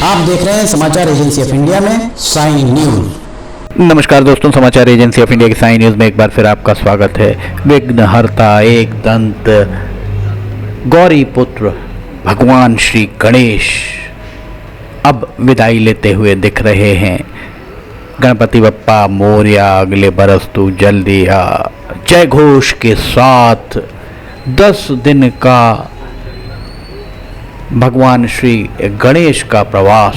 आप देख रहे हैं समाचार एजेंसी ऑफ इंडिया में साई न्यूज। नमस्कार दोस्तों, समाचार एजेंसी ऑफ इंडिया की साई न्यूज में एक बार फिर आपका स्वागत है। विघ्नहर्ता एक दंत गौरी पुत्र भगवान श्री गणेश अब विदाई लेते हुए दिख रहे हैं। गणपति बप्पा मोरया, अगले बरस तू जल्दी आ, जय घोष के साथ 10 दिन का भगवान श्री गणेश का प्रवास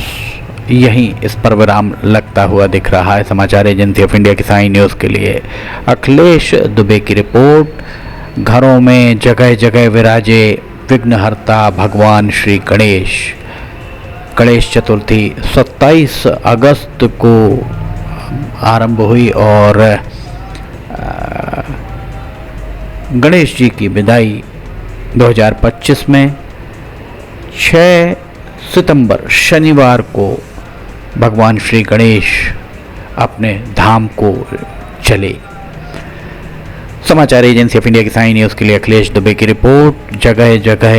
यहीं इस पर विराम लगता हुआ दिख रहा है। समाचार एजेंसी ऑफ इंडिया की साई न्यूज़ के लिए अखिलेश दुबे की रिपोर्ट। घरों में जगह जगह विराजे विघ्नहर्ता भगवान श्री गणेश। गणेश चतुर्थी 27 अगस्त को आरंभ हुई और गणेश जी की विदाई 2025 में 6 सितंबर शनिवार को भगवान श्री गणेश अपने धाम को चले। समाचार एजेंसी ऑफ इंडिया की साई न्यूज़ के लिए अखिलेश दुबे की रिपोर्ट। जगह जगह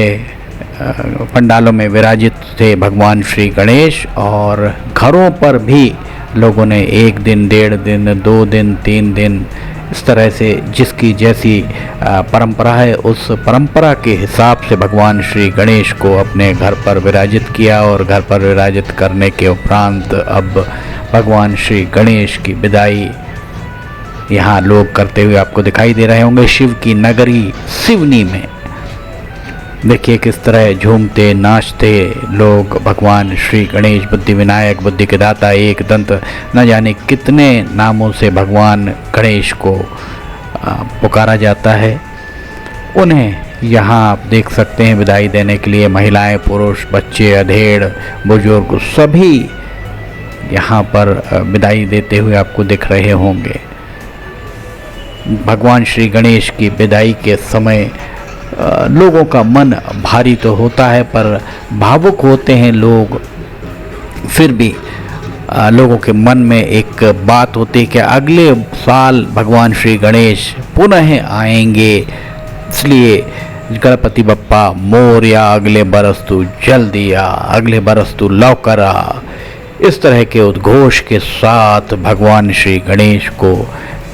पंडालों में विराजित थे भगवान श्री गणेश और घरों पर भी लोगों ने 1 दिन, 1.5 दिन, 2 दिन, 3 दिन, इस तरह से जिसकी जैसी परंपरा है उस परंपरा के हिसाब से भगवान श्री गणेश को अपने घर पर विराजित किया और घर पर विराजित करने के उपरांत अब भगवान श्री गणेश की विदाई यहाँ लोग करते हुए आपको दिखाई दे रहे होंगे। शिव की नगरी सिवनी में देखिए किस तरह झूमते नाचते लोग भगवान श्री गणेश, बुद्धि विनायक, बुद्धि के दाता, एक दंत, न जाने कितने नामों से भगवान गणेश को पुकारा जाता है। उन्हें यहाँ आप देख सकते हैं विदाई देने के लिए महिलाएं, पुरुष, बच्चे, अधेड़, बुजुर्ग सभी यहाँ पर विदाई देते हुए आपको दिख रहे होंगे। भगवान श्री गणेश की विदाई के समय लोगों का मन भारी तो होता है पर भावुक होते हैं लोग। फिर भी लोगों के मन में एक बात होती है कि अगले साल भगवान श्री गणेश पुनः आएंगे, इसलिए गणपति बप्पा मोरया, अगले बरस तू जल्दी आ, अगले बरस तू लौकर आ, इस तरह के उद्घोष के साथ भगवान श्री गणेश को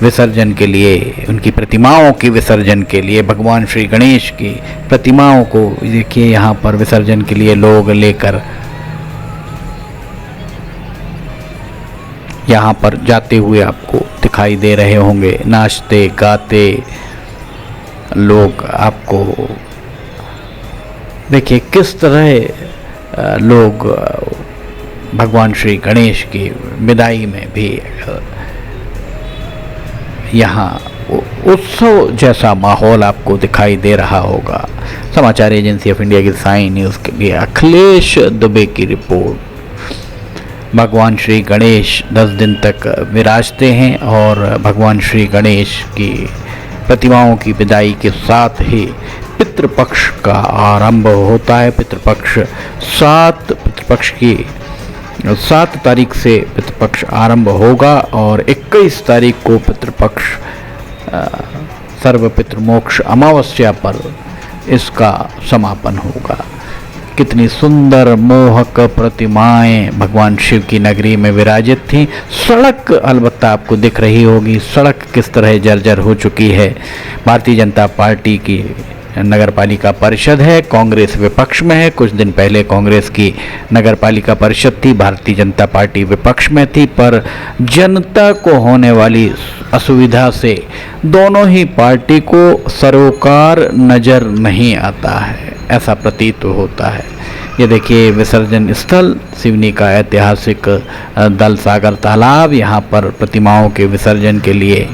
विसर्जन के लिए, उनकी प्रतिमाओं की विसर्जन के लिए, भगवान श्री गणेश की प्रतिमाओं को देखिए यहाँ पर विसर्जन के लिए लोग लेकर यहाँ पर जाते हुए आपको दिखाई दे रहे होंगे। नाचते गाते लोग आपको देखिए किस तरह लोग भगवान श्री गणेश की विदाई में भी यहाँ उत्सव जैसा माहौल आपको दिखाई दे रहा होगा। समाचार एजेंसी ऑफ इंडिया की साई न्यूज़ के लिए अखिलेश दुबे की रिपोर्ट। भगवान श्री गणेश 10 दिन तक विराजते हैं और भगवान श्री गणेश की प्रतिमाओं की विदाई के साथ ही पितृपक्ष का आरंभ होता है। पितृपक्ष 7 तारीख से पितृपक्ष आरंभ होगा और 21 तारीख को पितृपक्ष सर्व पितृमोक्ष अमावस्या पर इसका समापन होगा। कितनी सुंदर मोहक प्रतिमाएं भगवान शिव की नगरी में विराजित थीं। सड़क अलबत्ता आपको दिख रही होगी, सड़क किस तरह जर्जर हो चुकी है। भारतीय जनता पार्टी की नगर पालिका परिषद है, कांग्रेस विपक्ष में है। कुछ दिन पहले कांग्रेस की नगर पालिका परिषद थी, भारतीय जनता पार्टी विपक्ष में थी, पर जनता को होने वाली असुविधा से दोनों ही पार्टी को सरोकार नजर नहीं आता है, ऐसा प्रतीत होता है। ये देखिए विसर्जन स्थल सिवनी का ऐतिहासिक दल सागर तालाब, यहाँ पर प्रतिमाओं के विसर्जन के लिए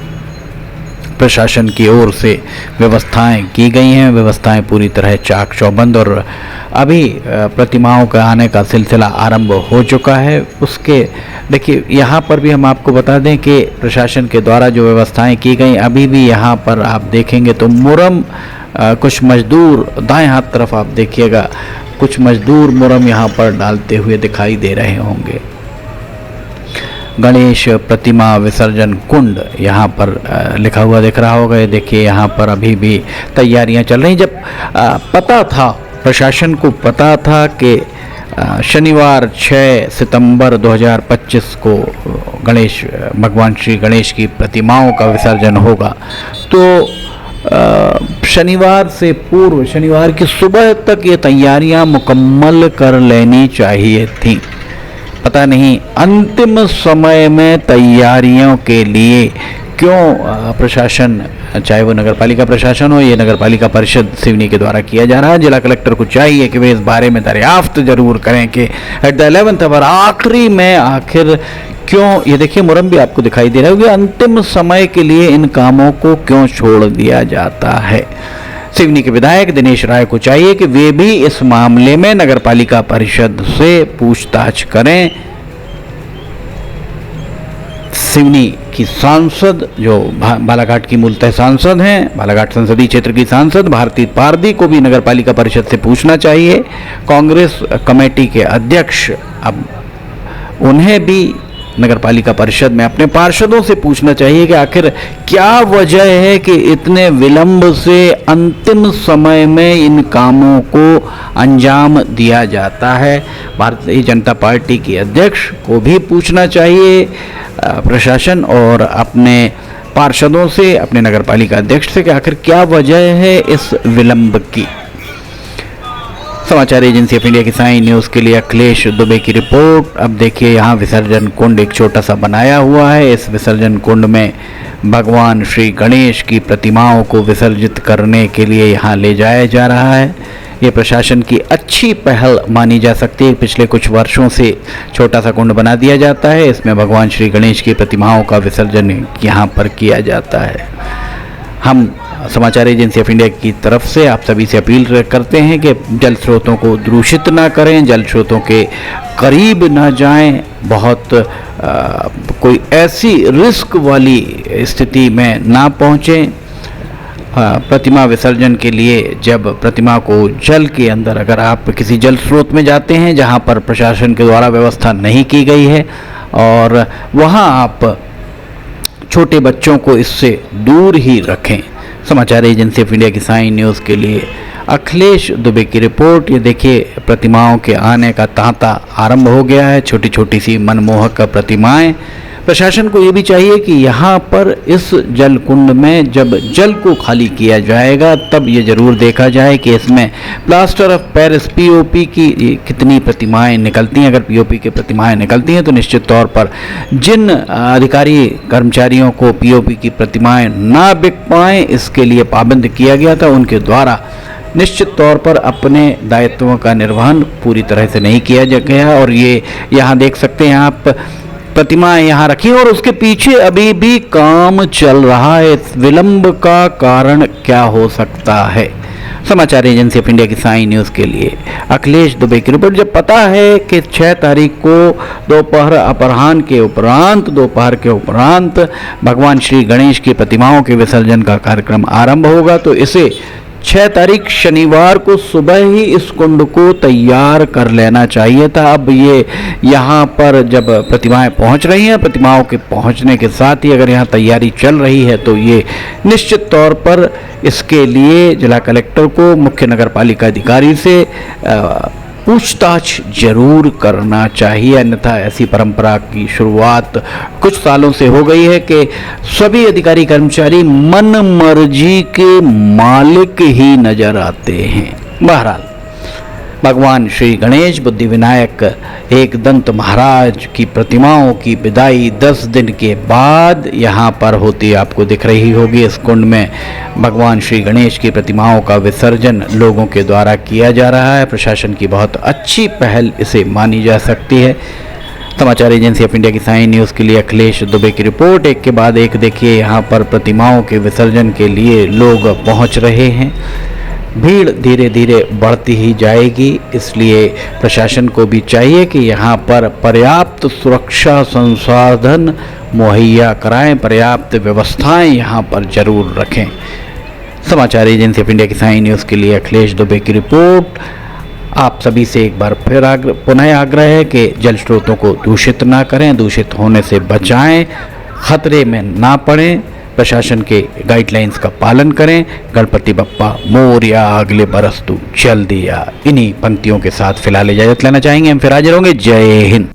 प्रशासन की ओर से व्यवस्थाएं की गई हैं। व्यवस्थाएं पूरी तरह चाक चौबंद और अभी प्रतिमाओं के आने का सिलसिला आरंभ हो चुका है। उसके देखिए यहाँ पर भी हम आपको बता दें कि प्रशासन के द्वारा जो व्यवस्थाएं की गई, अभी भी यहाँ पर आप देखेंगे तो मुरम कुछ मजदूर, दाएं हाथ तरफ आप देखिएगा, कुछ मजदूर मुरम यहाँ पर डालते हुए दिखाई दे रहे होंगे। गणेश प्रतिमा विसर्जन कुंड यहाँ पर लिखा हुआ दिख रहा होगा। ये देखिए यहाँ पर अभी भी तैयारियां चल रही। जब पता था, प्रशासन को पता था कि शनिवार 6 सितंबर 2025 को भगवान श्री गणेश की प्रतिमाओं का विसर्जन होगा। तो शनिवार से पूर्व, शनिवार की सुबह तक ये तैयारियां मुकम्मल कर लेनी चाहिए थी। पता नहीं अंतिम समय में तैयारियों के लिए क्यों प्रशासन, चाहे वो नगर पालिका प्रशासन हो या नगर पालिका परिषद सिवनी के द्वारा किया जा रहा है, जिला कलेक्टर को चाहिए कि वे इस बारे में दरियाफ्त जरूर करें कि एट द 11th आवर, आखिरी में आखिर क्यों, ये देखिए मुरम भी आपको दिखाई दे रहा है कि अंतिम समय के लिए इन कामों को क्यों छोड़ दिया जाता है। सिवनी के विधायक दिनेश राय को चाहिए कि वे भी इस मामले में नगर पालिका परिषद से पूछताछ करें। सिवनी की सांसद, जो बालाघाट की मूलतः सांसद हैं, बालाघाट संसदीय क्षेत्र की सांसद भारती पारदी को भी नगर पालिका परिषद से पूछना चाहिए। कांग्रेस कमेटी के अध्यक्ष, अब उन्हें भी नगर पालिका परिषद में अपने पार्षदों से पूछना चाहिए कि आखिर क्या वजह है कि इतने विलंब से अंतिम समय में इन कामों को अंजाम दिया जाता है। भारतीय जनता पार्टी के अध्यक्ष को भी पूछना चाहिए प्रशासन और अपने पार्षदों से, अपने नगर पालिका अध्यक्ष से कि आखिर क्या वजह है इस विलंब की। समाचार एजेंसी ऑफ इंडिया की साइन न्यूज़ के लिए अखिलेश दुबे की रिपोर्ट। अब देखिए यहाँ विसर्जन कुंड एक छोटा सा बनाया हुआ है। इस विसर्जन कुंड में भगवान श्री गणेश की प्रतिमाओं को विसर्जित करने के लिए यहाँ ले जाया जा रहा है। ये प्रशासन की अच्छी पहल मानी जा सकती है। पिछले कुछ वर्षों से छोटा सा कुंड बना दिया जाता है, इसमें भगवान श्री गणेश की प्रतिमाओं का विसर्जन यहाँ पर किया जाता है। हम समाचार एजेंसी ऑफ इंडिया की तरफ से आप सभी से अपील करते हैं कि जल स्रोतों को दूषित ना करें, जल स्रोतों के करीब ना जाएं, बहुत कोई ऐसी रिस्क वाली स्थिति में ना पहुँचें। प्रतिमा विसर्जन के लिए जब प्रतिमा को जल के अंदर, अगर आप किसी जल स्रोत में जाते हैं जहां पर प्रशासन के द्वारा व्यवस्था नहीं की गई है और वहां आप छोटे बच्चों को इससे दूर ही रखें। समाचार एजेंसी ऑफ इंडिया की साइन न्यूज़ के लिए अखिलेश दुबे की रिपोर्ट। ये देखिए प्रतिमाओं के आने का तांता आरंभ हो गया है, छोटी छोटी सी मनमोहक प्रतिमाएं। प्रशासन को ये भी चाहिए कि यहाँ पर इस जल कुंड में जब जल को खाली किया जाएगा तब ये जरूर देखा जाए कि इसमें प्लास्टर ऑफ पेरिस पीओपी की कितनी प्रतिमाएं निकलती हैं। अगर पीओपी की प्रतिमाएं निकलती हैं तो निश्चित तौर पर जिन अधिकारी कर्मचारियों को पीओपी की प्रतिमाएं ना बिक पाएँ, इसके लिए पाबंद किया गया था, उनके द्वारा निश्चित तौर पर अपने दायित्वों का निर्वहन पूरी तरह से नहीं किया गया। और ये यहाँ देख सकते हैं आप, प्रतिमाएं यहाँ रखी और उसके पीछे अभी भी काम चल रहा है। इस विलंब का कारण क्या हो सकता है? समाचार एजेंसी ऑफ इंडिया की साइन न्यूज़ के लिए अखिलेश दुबे की रिपोर्ट। जब पता है कि 6 तारीख को दोपहर के उपरांत भगवान श्री गणेश की प्रतिमाओं के विसर्जन का कार्यक्रम आरंभ होगा, तो इसे 6 तारीख शनिवार को सुबह ही इस कुंड को तैयार कर लेना चाहिए था। अब ये यहाँ पर जब प्रतिमाएं पहुँच रही हैं, प्रतिमाओं के पहुँचने के साथ ही अगर यहाँ तैयारी चल रही है तो ये निश्चित तौर पर इसके लिए जिला कलेक्टर को मुख्य नगर पालिका अधिकारी से पूछताछ जरूर करना चाहिए। अन्यथा ऐसी परंपरा की शुरुआत कुछ सालों से हो गई है कि सभी अधिकारी कर्मचारी मन मर्जी के मालिक ही नजर आते हैं। बहरहाल भगवान श्री गणेश बुद्धि विनायक एक दंत महाराज की प्रतिमाओं की विदाई 10 दिन के बाद यहाँ पर होती आपको दिख रही होगी। इस कुंड में भगवान श्री गणेश की प्रतिमाओं का विसर्जन लोगों के द्वारा किया जा रहा है। प्रशासन की बहुत अच्छी पहल इसे मानी जा सकती है। समाचार एजेंसी ऑफ इंडिया की साइन न्यूज़ के लिए अखिलेश दुबे की रिपोर्ट। एक के बाद एक देखिए यहाँ पर प्रतिमाओं के विसर्जन के लिए लोग पहुँच रहे हैं। भीड़ धीरे धीरे बढ़ती ही जाएगी, इसलिए प्रशासन को भी चाहिए कि यहाँ पर पर्याप्त सुरक्षा संसाधन मुहैया कराएं, पर्याप्त व्यवस्थाएं यहाँ पर जरूर रखें। समाचार एजेंसी ऑफ इंडिया की साइन न्यूज़ के लिए अखिलेश दुबे की रिपोर्ट। आप सभी से एक बार फिर पुनः आग्रह है कि जल स्रोतों को दूषित ना करें, दूषित होने से बचाएं, खतरे में ना पड़ें। प्रशासन के गाइडलाइंस का पालन करें। गणपति बप्पा मोरया, अगले बरस तू जल्दी आ। इन्हीं पंक्तियों के साथ फिलहाल इजाजत लेना चाहेंगे, हम फिर हाजिर होंगे। जय हिंद।